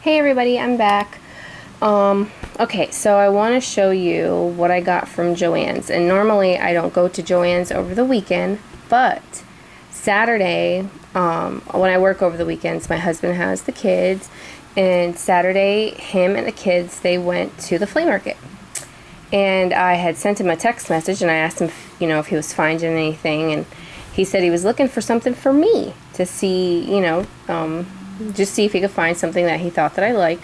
Hey everybody, I'm back. Okay, so I want to show you what I got from Joann's. And normally I don't go to Joann's over the weekend, but Saturday, when I work over the weekends, my husband has the kids, and Saturday, him and the kids, they went to the flea market. And I had sent him a text message and I asked him, if he was finding anything, and he said he was looking for something for me to see, just see if he could find something that he thought that I like.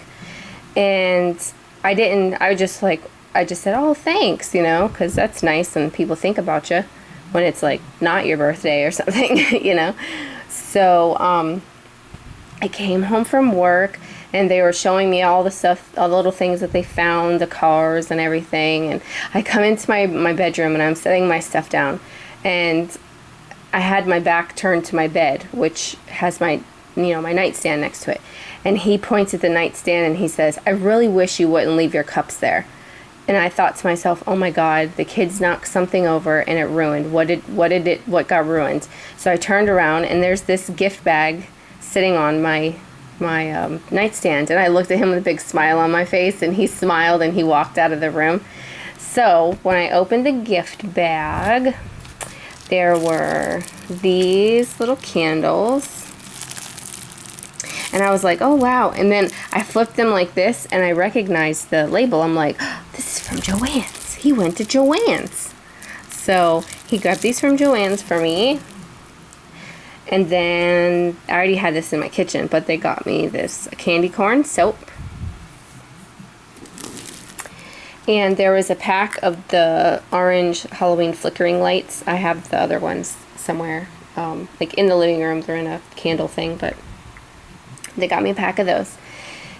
And I didn't, I just said, oh, thanks, because that's nice when people think about you when it's like not your birthday or something, So I came home from work and they were showing me all the stuff, all the little things that they found, the cars and everything. And I come into my bedroom and I'm setting my stuff down. And I had my back turned to my bed, which has my nightstand next to it. And he points at the nightstand and he says, I really wish you wouldn't leave your cups there. And I thought to myself, oh my God, the kids knocked something over and it ruined. What got ruined? So I turned around and there's this gift bag sitting on my nightstand. And I looked at him with a big smile on my face and he smiled and he walked out of the room. So when I opened the gift bag, there were these little candles. And I was like, oh, wow. And then I flipped them like this, and I recognized the label. I'm like, oh, this is from Joann's. He went to Joann's. So he got these from Joann's for me. And then I already had this in my kitchen, but they got me this candy corn soap. And there was a pack of the orange Halloween flickering lights. I have the other ones somewhere, like in the living room. They're in a candle thing, but they got me a pack of those.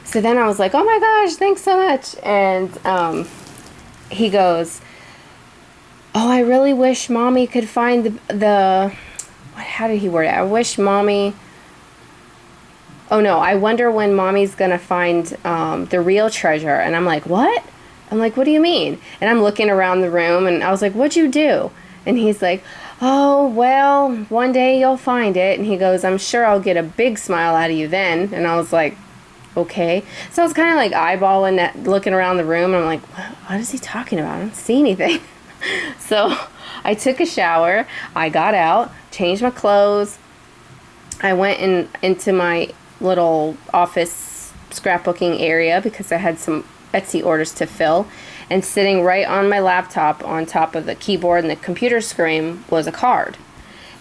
So then I was like, oh my gosh, thanks so much. And he goes, oh, I really wish Mommy could find how did he word it? I wish Mommy, oh no, I wonder when Mommy's gonna find the real treasure. And I'm like, what? I'm like, what do you mean? And I'm looking around the room and I was like, what'd you do? And he's like, oh, well, one day you'll find it. And he goes, I'm sure I'll get a big smile out of you then. And I was like, okay. So I was kind of like eyeballing that, looking around the room. And I'm like, what is he talking about? I don't see anything. So I took a shower. I got out, changed my clothes. I went into my little office scrapbooking area because I had some Etsy orders to fill. And sitting right on my laptop on top of the keyboard and the computer screen was a card.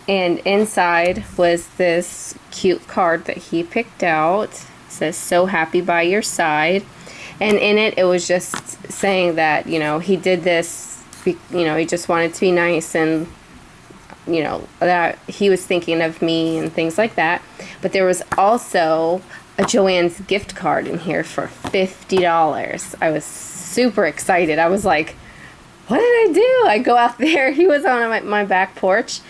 And inside was this cute card that he picked out. It says, so happy by your side. And in it, it was just saying that, he did this, he just wanted to be nice and, that he was thinking of me and things like that. But there was also a Joann's gift card in here for $50. I was super excited. I was like, what did I do? I go out there. He was on my back porch,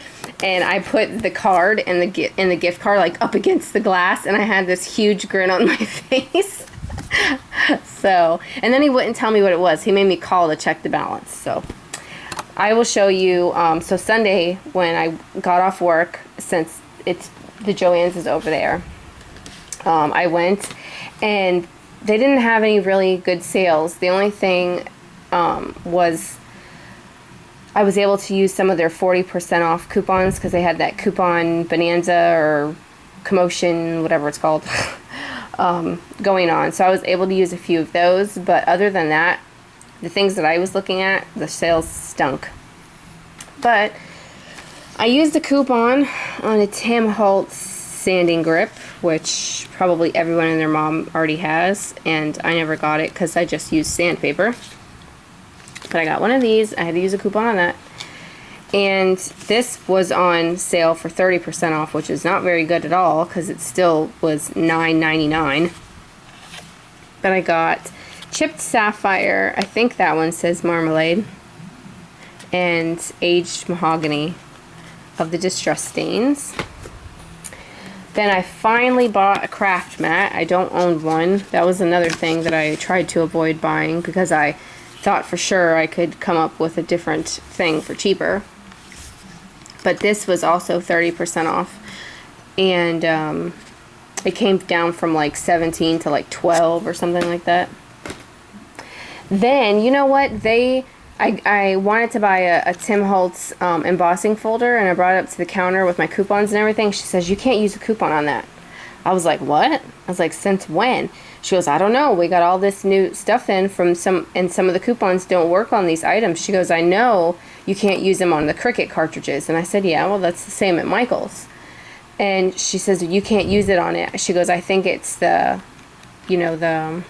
and I put the card and the gift card like up against the glass, and I had this huge grin on my face. So, and then he wouldn't tell me what it was. He made me call to check the balance. So I will show you. So Sunday when I got off work, since the Joann's is over there, I went and they didn't have any really good sales. The only thing was I was able to use some of their 40% off coupons because they had that coupon bonanza or commotion, whatever it's called, going on. So I was able to use a few of those. But other than that, the things that I was looking at, the sales stunk. But I used a coupon on a Tim Holtz sanding grip, which probably everyone and their mom already has, and I never got it because I just used sandpaper. But I got one of these. I had to use a coupon on that, and this was on sale for 30% off, which is not very good at all because it still was $9.99. But I got chipped sapphire, I think that one says marmalade, and aged mahogany of the distress stains. Then I finally bought a craft mat. I don't own one. That was another thing that I tried to avoid buying because I thought for sure I could come up with a different thing for cheaper. But this was also 30% off. And It came down from like 17 to like 12 or something like that. Then, you know what? I wanted to buy a Tim Holtz embossing folder, and I brought it up to the counter with my coupons and everything. She says, you can't use a coupon on that. I was like, what? I was like, since when? She goes, I don't know. We got all this new stuff in from some of the coupons don't work on these items. She goes, I know you can't use them on the Cricut cartridges. And I said, yeah, well, that's the same at Michael's. And she says, you can't use it on it. She goes, I think it's the, you know, the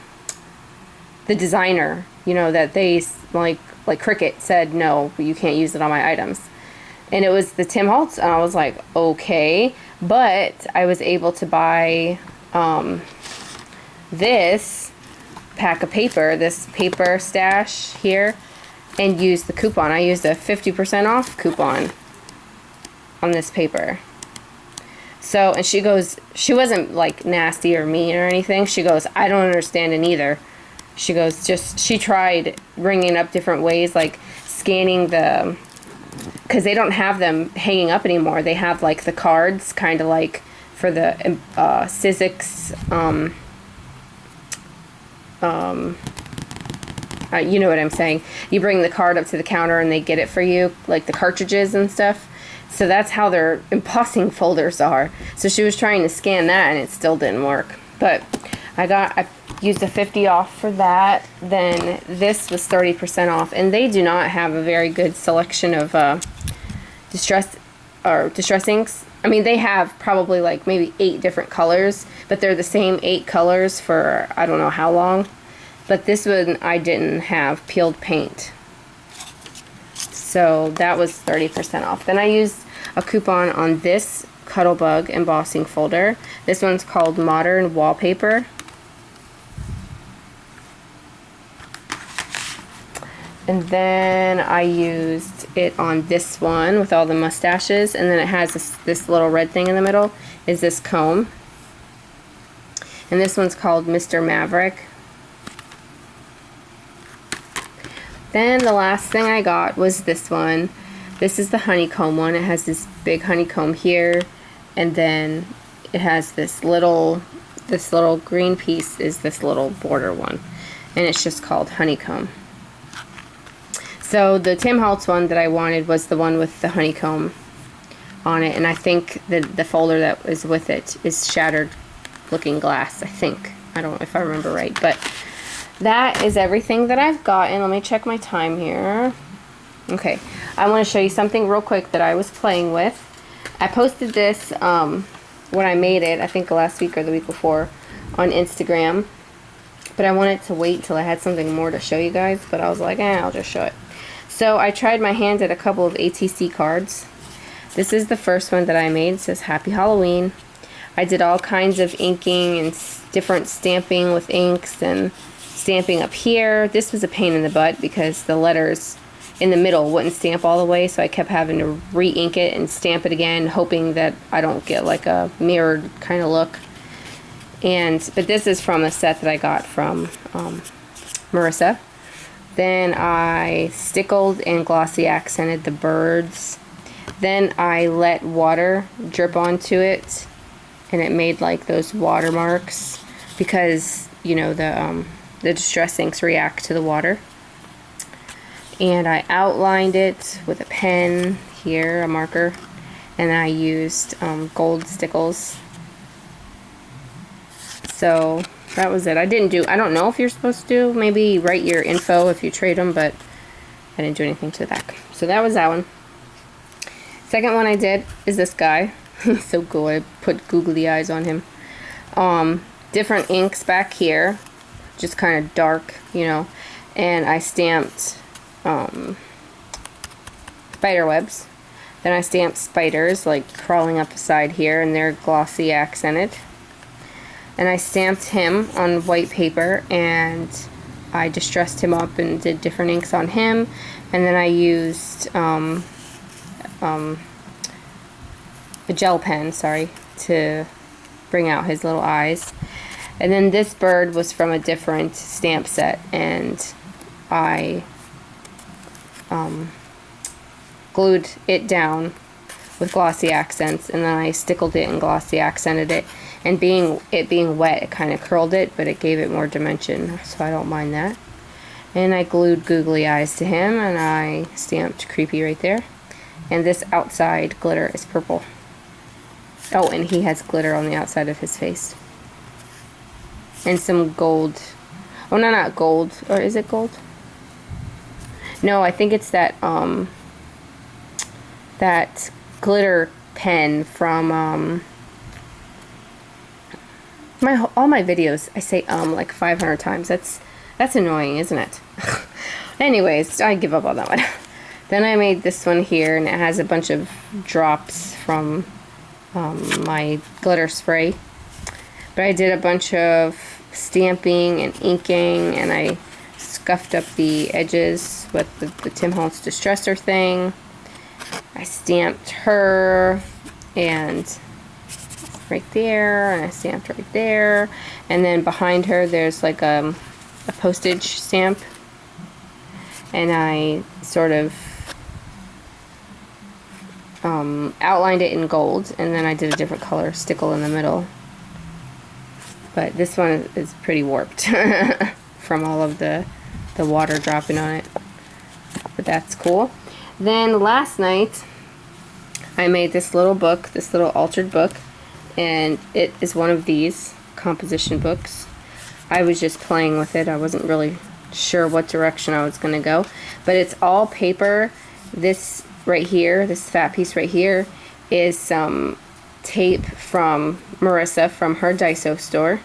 designer, you know, that they, like Cricut said, no, you can't use it on my items. And it was the Tim Holtz, and I was like, okay. But I was able to buy this pack of paper, this paper stash here, and use the coupon. I used a 50% off coupon on this paper. So, and she goes, she wasn't like nasty or mean or anything. She goes, I don't understand it either. She goes, she tried bringing up different ways, like scanning the, because they don't have them hanging up anymore. They have like the cards, kind of like for the Sizzix, you know what I'm saying. You bring the card up to the counter and they get it for you, like the cartridges and stuff. So that's how their embossing folders are. So she was trying to scan that and it still didn't work. But I used a 50 off for that. Then this was 30% off. And they do not have a very good selection of distress inks. I mean, they have probably like maybe 8 different colors, but they're the same 8 colors for I don't know how long. But this one I didn't have peeled paint. So that was 30% off. Then I used a coupon on this Cuttlebug embossing folder. This one's called Modern Wallpaper. And then I used it on this one with all the mustaches. And then it has this little red thing in the middle is this comb. And this one's called Mr. Maverick. Then the last thing I got was this one. This is the honeycomb one. It has this big honeycomb here, and then it has this little green piece is this little border one, and it's just called honeycomb. So the Tim Holtz one that I wanted was the one with the honeycomb on it, and I think that the folder that was with it is Shattered Looking Glass, I think. I don't know if I remember right, but that is everything that I've gotten. Let me check my time here. Okay, I want to show you something real quick that I was playing with. I posted this when I made it, I think last week or the week before, on Instagram. But I wanted to wait till I had something more to show you guys, but I was like, I'll just show it. So I tried my hand at a couple of ATC cards. This is the first one that I made. It says Happy Halloween. I did all kinds of inking and different stamping with inks and stamping up here. This was a pain in the butt because the letters in the middle wouldn't stamp all the way, so I kept having to re-ink it and stamp it again, hoping that I don't get like a mirrored kind of look. But this is from a set that I got from Marissa. Then I stickled and glossy accented the birds. Then I let water drip onto it, and it made like those watermarks because, you know, the distress inks react to the water. And I outlined it with a pen here, a marker, and I used gold stickles. So that was it. I don't know if you're supposed to maybe write your info if you trade them, but I didn't do anything to the back. So that was that one. Second one I did is this guy. He's so cool. I put googly eyes on him. Different inks back here, just kind of dark, you know, and I stamped spider webs. Then I stamped spiders like crawling up the side here, and they're glossy accented. And I stamped him on white paper, and I distressed him up and did different inks on him. And then I used a gel pen, to bring out his little eyes. And then this bird was from a different stamp set, and I glued it down with glossy accents, and then I stickled it and glossy accented it. And it being wet, it kind of curled it, but it gave it more dimension, so I don't mind that. And I glued googly eyes to him, and I stamped creepy right there. And this outside glitter is purple. Oh, and he has glitter on the outside of his face. And some gold. Oh, no, not gold. Or is it gold? No, I think it's that, that glitter pen from, all my videos, I say, like 500 times. That's annoying, isn't it? Anyways, I give up on that one. Then I made this one here, and it has a bunch of drops from my glitter spray. But I did a bunch of stamping and inking, and I scuffed up the edges with the Tim Holtz Distresser thing. I stamped her, and right there, and I stamped right there. And then behind her, there's like a postage stamp. And I sort of outlined it in gold, and then I did a different color stickle in the middle. But this one is pretty warped from all of the water dropping on it. But that's cool. Then last night, I made this little book, this little altered book, and it is one of these composition books. I was just playing with it. I wasn't really sure what direction I was going to go, but it's all paper. This right here, this fat piece right here, is some tape from Marissa from her Daiso store,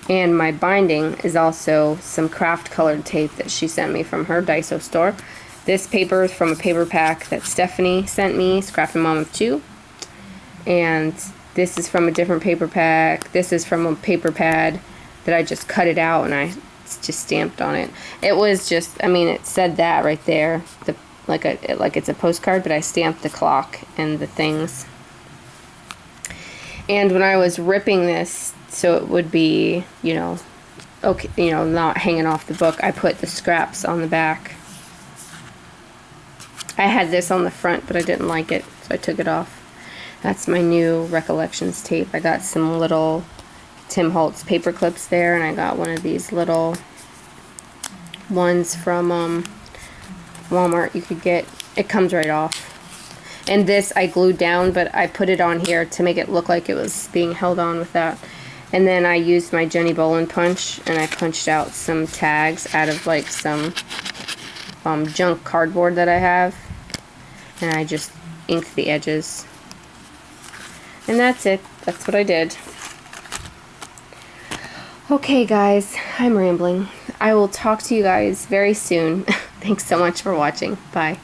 and my binding is also some craft colored tape that she sent me from her Daiso store. This paper is from a paper pack that Stephanie sent me, Scrappin' Mom of Two, and this is from a different paper pack. This is from a paper pad that I just cut it out and I just stamped on it. It was just, I mean, it said that right there, like it's a postcard, but I stamped the clock and the things. And when I was ripping this, so it would be, you know, okay, you know, not hanging off the book, I put the scraps on the back. I had this on the front, but I didn't like it, so I took it off. That's my new Recollections tape. I got some little Tim Holtz paper clips there, and I got one of these little ones from Walmart you could get. It comes right off. And this I glued down, but I put it on here to make it look like it was being held on with that. And then I used my Jenny Bolin punch, and I punched out some tags out of like some junk cardboard that I have. And I just inked the edges. And that's it. That's what I did. Okay, guys, I'm rambling. I will talk to you guys very soon. Thanks so much for watching. Bye.